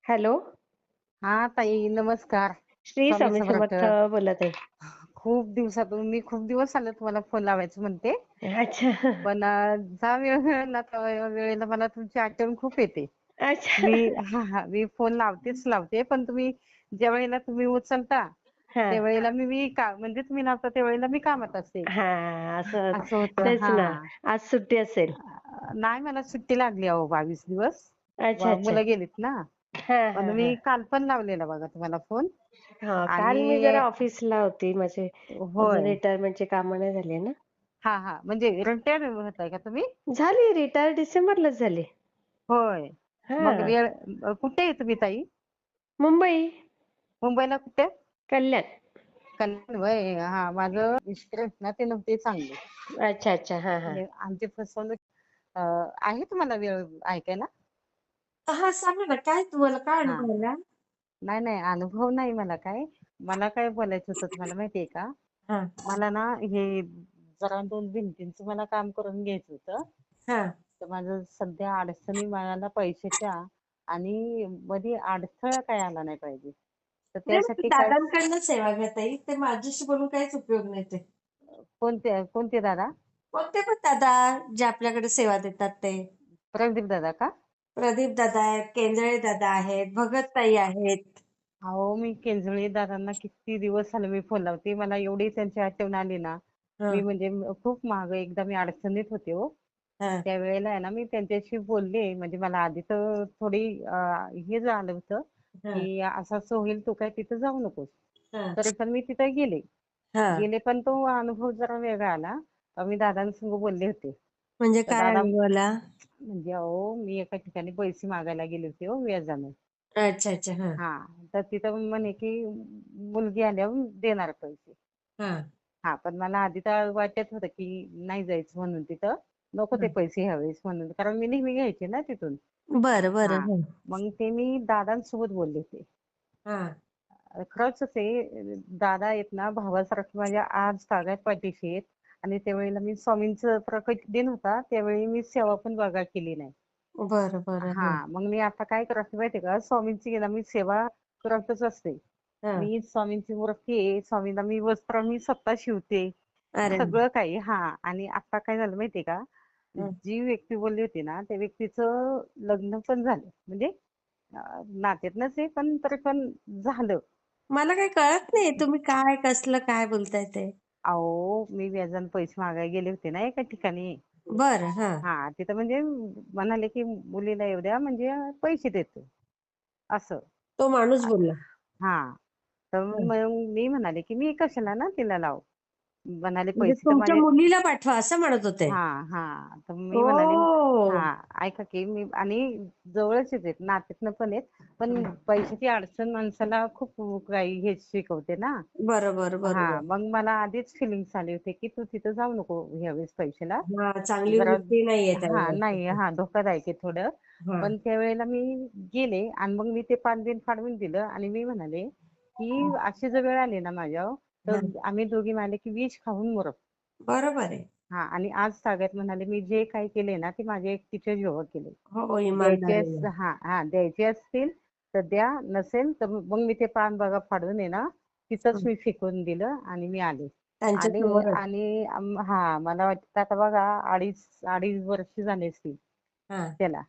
Hello. हा ताई नमस्कार. श्री स्वामी स्वामी समर्थ. समर्थ बोलत आहे. खूप दिवसातून मी खूप दिवस झाले तुम्हाला फोन लावायचं म्हणते. अच्छा. पण जा वेळ मिळाला त्या वेळेला मला तुमची आठवण खूप येते. अच्छा. मी मी फोन लावतेच लावते पण तुम्ही ज्या वेळेला तुम्ही उचलता हां. त्यावेळेला मी म्हणजे तुम्ही लावता त्यावेळेला मी कामात असते. हां. असं असं होतं तेच हा. ना. आज सुट्टी असेल. नाही मला सुट्टी लागली अहो 22 दिवस. अच्छा, अच्छा. मुलं गेलीत ना. हां, पण हां, हां. मी काल पण लावलेला बघा तुम्हाला फोन. हां, काल मी आणि जरा ऑफिसला होती. माझे अजून होय. रिटायरमेंटची कामं नाही झाली ना. म्हणजे रिटायर होताय का तुम्ही? झाली रिटायर डिसेंबरलाच झाली. होय. मग हां. कुठे आहे तुम्ही ताई? मुंबई, मुंबईला कुठे? कल्याण. कल्याण होय. माझं मिस्टर आहेत ना ते नव्हते चांगले. अच्छा, अच्छा. हां, हां. म्हणजे आमची फसवणूक आहे तुम्हाला वेळ ऐकायला? हां, सांगा ना काय तुम्हाला काय हां. अनुभव आला? नाही अनुभव नाही मला काय. मला काय बोलायचं होतं तुम्हाला माहितीये का? हां, मला ना हे जरा 2 भिंतींचं मला काम करून घ्यायचं होतं. हां. तर माझं सध्या अडचणी मला पैशाच्या आणि मध्ये अडथळा काय आला नाही पाहिजे. तर नाही मग ते त्यासाठी काय दादांकडनं सेवा घ्या ताई. ते माझ्याशी बोलून काहीच उपयोग नाही ते. कोणते कोणते दादा? कोणते पण दादा जे आपल्याकडे सेवा देतात ते. प्रदीप दादा का? प्रदीप दादा आहेत, केंजळे दादा आहेत, भगत ताई आहेत. अहो मी केंजळे दादांना किती दिवस झाले मी फोन लावते. मला एवढी त्यांची आठवण आली ना. मी हं, म्हणजे खूप मागे एकदा मी अडचणीत होते हो. हं, त्यावेळेला आहे ना मी त्यांच्याशी बोलले म्हणजे मला आधी तर थोडी हे झालं होतं, हं, की असं असं होईल तू काय तिथं जाऊ नकोस. हं, तरी पण मी तिथे गेले. हं. गेले पण तो अनुभव जरा वेगळा आला. मी दादांसंग बोलले होते. म्हणजे तर काय दादा अनुभव आला? म्हणजे अहो मी एका ठिकाणी पैसे मागायला गेले होते हो व्याजाने. अच्छा, अच्छा. हं, तर तिथं म्हणे की मुलगी आल्यावर देणार पैसे. हं, पण मला आधी तर वाटत होतं की नाही जायचं म्हणून तिथं. नको ते हं. पैसे ह्यावेळेस म्हणून. कारण मी नेहमी घ्यायचे ना तिथून. बरं, बरं. हां. हं, मग ते मी दादांसोबत बोलले होते. हं. खरंच ते दादा आहेत ना भावासारखे माझ्या आज ताब्यात पाठीशी आहेत. आणि त्यावेळेला मी स्वामींचं प्रकट दिन होता त्यावेळी मी सेवा पण बघा केली नाही. बरं, बरं. हं, मग मी आता काय करते माहितीये का स्वामींची आहे ना मी सेवा करतच असते. हं. मी स्वामींची मूर्ती आहे. स्वामींना मी वस्त्र मी स्वतः शिवते. अरे वाह! सगळं काही आणि आता काय झालं माहितीये का? हं. जी व्यक्ती बोलली होती ना त्या व्यक्तीचं लग्न पण झालं. म्हणजे नात्यातलंच आहे पण तरी पण झालं. मला काही कळत नाही तुम्ही काय, कसलं काय बोलताय ते? अहो मी व्याजाने पैसे मागायला गेले होते ना एका ठिकाणी. बरं. हं. तिथं म्हणजे म्हणाले की मुलीला येऊ द्या म्हणजे पैसे देतो असं. तो माणूस आ- बोलला. हां. तर हं. मग मी म्हणाले की मी कशाला ना तिला लावू. म्हणाले म्हणजे पैसे तर तुमच्या माझे मुलीला पाठवा असं म्हणत होते. तर मी म्हणाले ओह! ऐका की मी आणि जवळच आहेत नात्यातनं पण आहेत. पण पैशाची अडचण माणसाला खूप काही हे शिकवते ना. बरोबर, बरोबर. मग मला आधीच फिलिंग्स आले होते की तू तिथं जाऊ नको ह्यावेळेस पैशाला. हां, चांगली जरा वृत्ती नाहीये नाही त्यावेळेला. धोकादायक आहे थोडं. हां, पण त्यावेळेला मी गेले आणि मग मी ते पान बिन फाडून दिलं आणि मी म्हणाले की अशी जर वेळ आली ना माझ्यावर हां. तर आम्ही दोघी म्हणाले की विष खाऊन मरू. बरोबर आहे. आणि आज ताब्यात म्हणाले मी जे काही केले ना ते माझ्या एकटीच्या जीवावर केले. हो, द्यायचे इमानदारीने. द्यायचे असतील तर द्या नसेल तर मग मी ते पान बघा फाडून आहे ना तिथंच हं. मी फेकून दिलं आणि मी आले. त्यांच्या आले समोरच. आणि मला वाटतं आता बघा अडीच अडीच वर्ष झाले असतील हां, त्याला.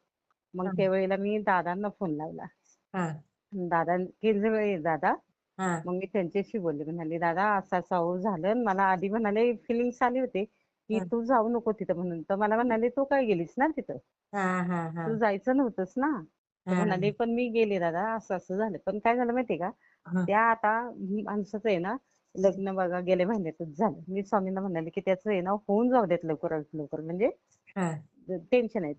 मग हां, त्यावेळेला मी दादांना फोन लावला. हां, दादा केंद्र दादा. हां, मग मी त्यांच्याशी बोलले म्हणाले दादा असं असं अहो झालं आणि मला आधी म्हणाले फिलिंग्स आले होते की हां, तू जाऊ नको तिथं म्हणून तर मला म्हणाले तू काय गेलीस ना तिथं हां, हां, तू हां, जायचं नव्हतंच ना. तर म्हणाले हां, पण मी गेले दादा असं असं झालं पण काय झालं माहितीये का हां, त्या आता माणसाचं आहे ना लग्न बघा गेल्या महिन्यातच झालं. मी स्वामींना म्हणाले की त्याचं आहे ना होऊन जाऊ देत लवकरात लवकर म्हणजे हां. टेन्शन आहे.